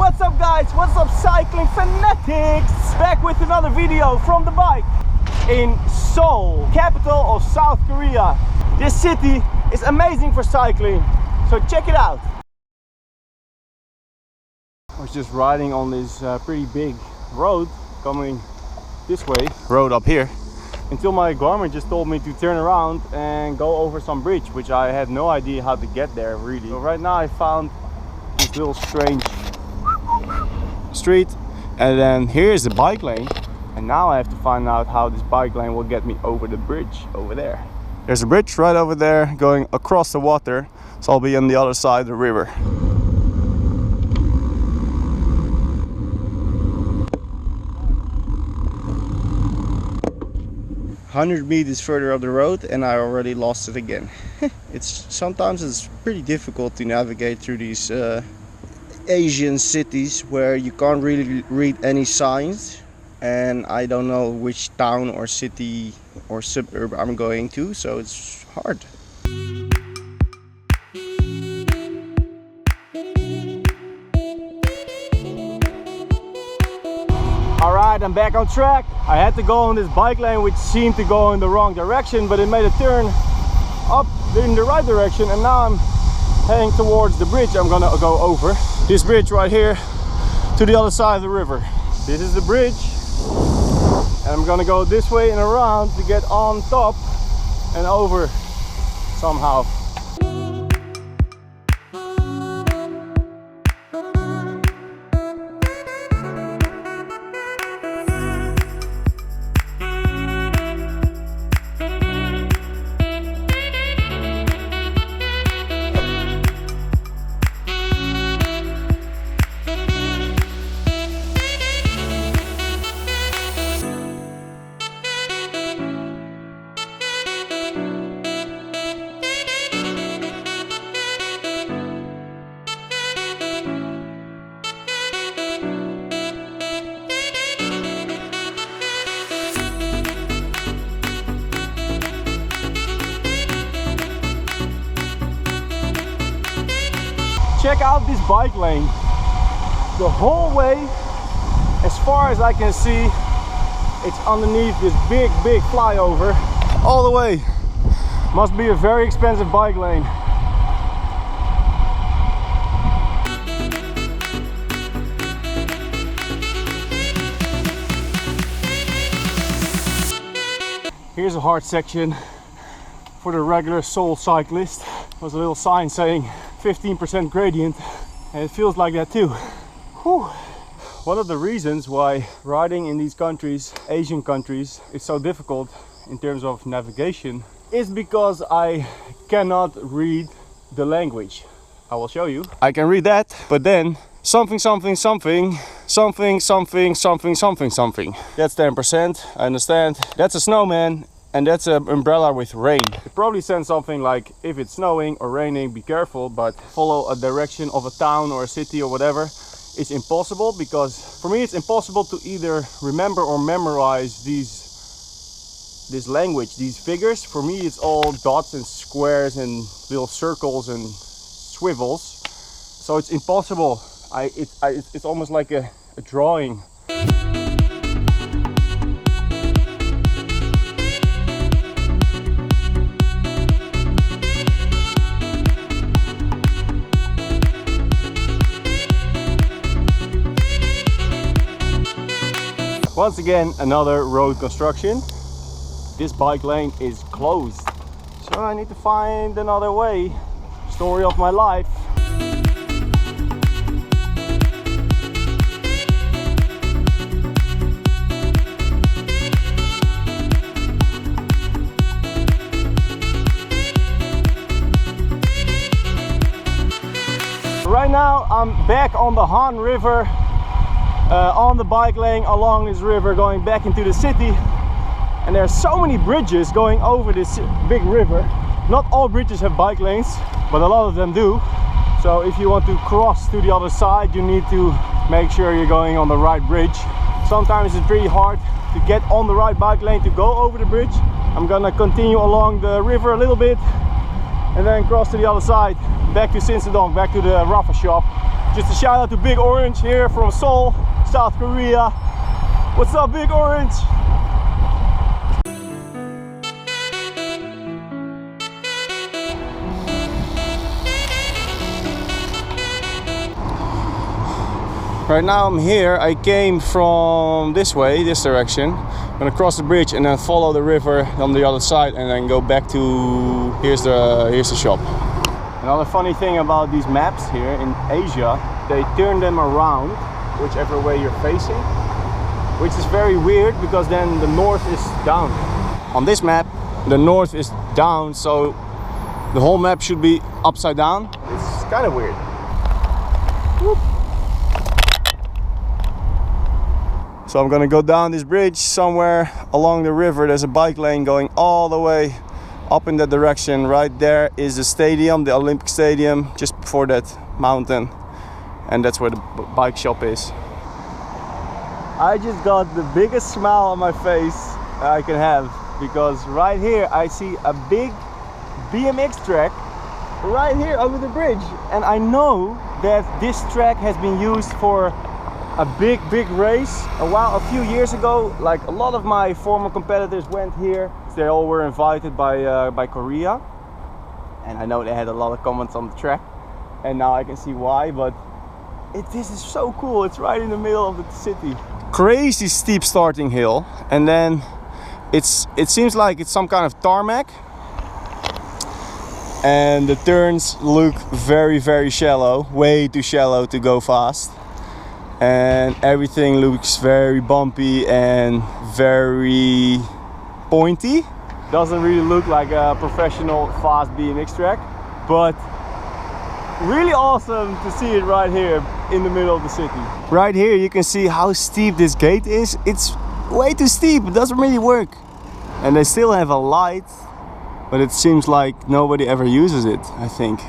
What's up guys, what's up cycling fanatics? Back with another video from the bike in Seoul, capital of South Korea. This city is amazing for cycling, so check it out. I was just riding on this pretty big road coming this way, road up here, until my Garmin just told me to turn around and go over some bridge, which I had no idea how to get there really. So right now I found this little strange street, and then here's the bike lane, and now I have to find out how this bike lane will get me over the bridge over there. There's a bridge right over there going across the water, so I'll be on the other side of the river. 100 meters further up the road and I already lost it again. Sometimes it's pretty difficult to navigate through these Asian cities where you can't really read any signs, and I don't know which town or city or suburb I'm going to, so it's hard. Alright, I'm back on track. I had to go on this bike lane which seemed to go in the wrong direction, but it made a turn up in the right direction, and now I'm heading towards the bridge I'm gonna go over. This bridge right here to the other side of the river. This is the bridge, and I'm gonna go this way and around to get on top and over somehow. Check out this bike lane. The whole way, as far as I can see, it's underneath this big flyover. All the way. Must be a very expensive bike lane. Here's a hard section for the regular Seoul cyclist. There's a little sign saying 15% gradient, and it feels like that too. Whew. One of the reasons why riding in these countries, Asian countries, is so difficult in terms of navigation is because I cannot read the language. I will show you. I can read that, but then something. That's 10%, I understand. That's a snowman. And that's an umbrella with rain. It probably says something like, if it's snowing or raining, be careful, but follow a direction of a town or a city or whatever. It's impossible, because for me it's impossible to either remember or memorize this language, these figures. For me it's all dots and squares and little circles and swivels. So it's impossible. It's almost like a drawing. Once again, another road construction. This bike lane is closed, so I need to find another way. Story of my life. Right now I'm back on the Han River. On the bike lane along this river going back into the city, and there are so many bridges going over this big river. Not all bridges have bike lanes, but a lot of them do. So if you want to cross to the other side, you need to make sure you're going on the right bridge. Sometimes it's pretty hard to get on the right bike lane to go over the bridge. I'm gonna continue along the river a little bit and then cross to the other side, back to Sinsadong, back to the Rafa shop, Just a shout out to Big Orange here from Seoul, South Korea. What's up, Big Orange? Right now I'm here. I came from this way, this direction. I'm gonna cross the bridge and then follow the river on the other side and then go back to here's the shop. Another funny thing about these maps here in Asia, they turn them around whichever way you're facing, which is very weird because then the north is down. On this map, the north is down, so the whole map should be upside down. It's kind of weird. Whoop. So I'm gonna go down this bridge somewhere along the river. There's a bike lane going all the way up in that direction. Right there is the stadium, the Olympic Stadium, just before that mountain. And that's where the bike shop is. I just got the biggest smile on my face I can have, because right here I see a big BMX track right here over the bridge. And I know that this track has been used for a big race a few years ago. Like a lot of my former competitors went here. They all were invited by Korea, and I know they had a lot of comments on the track, and now I can see why. But this is so cool. It's right in the middle of the city. Crazy steep starting hill, and then it seems like it's some kind of tarmac, and the turns look very shallow, way too shallow to go fast. And everything looks very bumpy and very pointy. Doesn't really look like a professional fast BMX track, but really awesome to see it right here in the middle of the city. Right here you can see how steep this gate is. It's way too steep, it doesn't really work. And they still have a light, but it seems like nobody ever uses it, I think.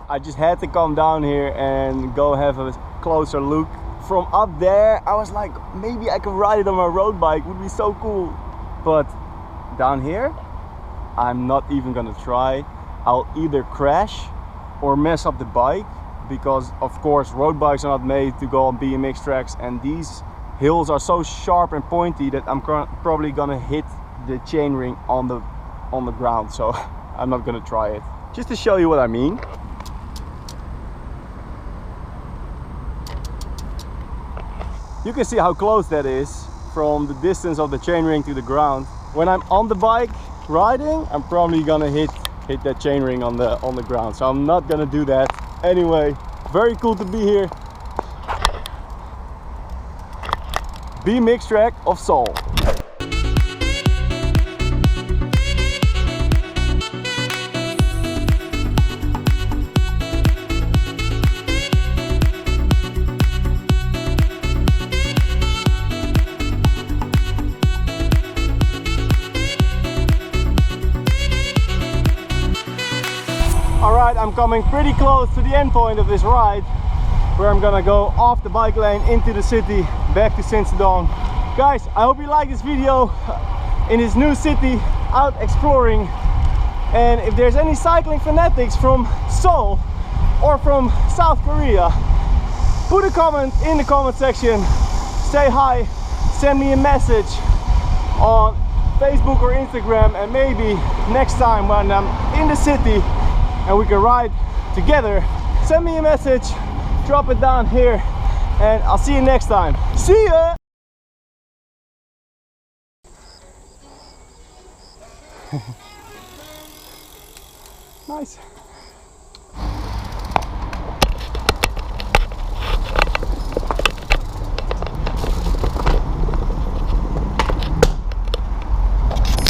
I just had to come down here and go have a closer look. From up there I was like, maybe I could ride it on my road bike, would be so cool. But down here I'm not even gonna try. I'll either crash or mess up the bike, because of course road bikes are not made to go on BMX tracks, and these hills are so sharp and pointy that I'm probably gonna hit the chainring on the ground. So I'm not gonna try it. Just to show you what I mean. You can see how close that is from the distance of the chainring to the ground. When I'm on the bike riding, I'm probably gonna hit that chainring on the ground. So I'm not gonna do that. Anyway, very cool to be here. BMX Track of Seoul. Alright, I'm coming pretty close to the end point of this ride, where I'm gonna go off the bike lane into the city, back to Sinsadong. Guys, I hope you like this video in this new city, out exploring. And if there's any cycling fanatics from Seoul or from South Korea, put a comment in the comment section, say hi, send me a message on Facebook or Instagram, and maybe next time when I'm in the city and we can ride together, send me a message, drop it down here, and I'll see you next time. See ya! Nice.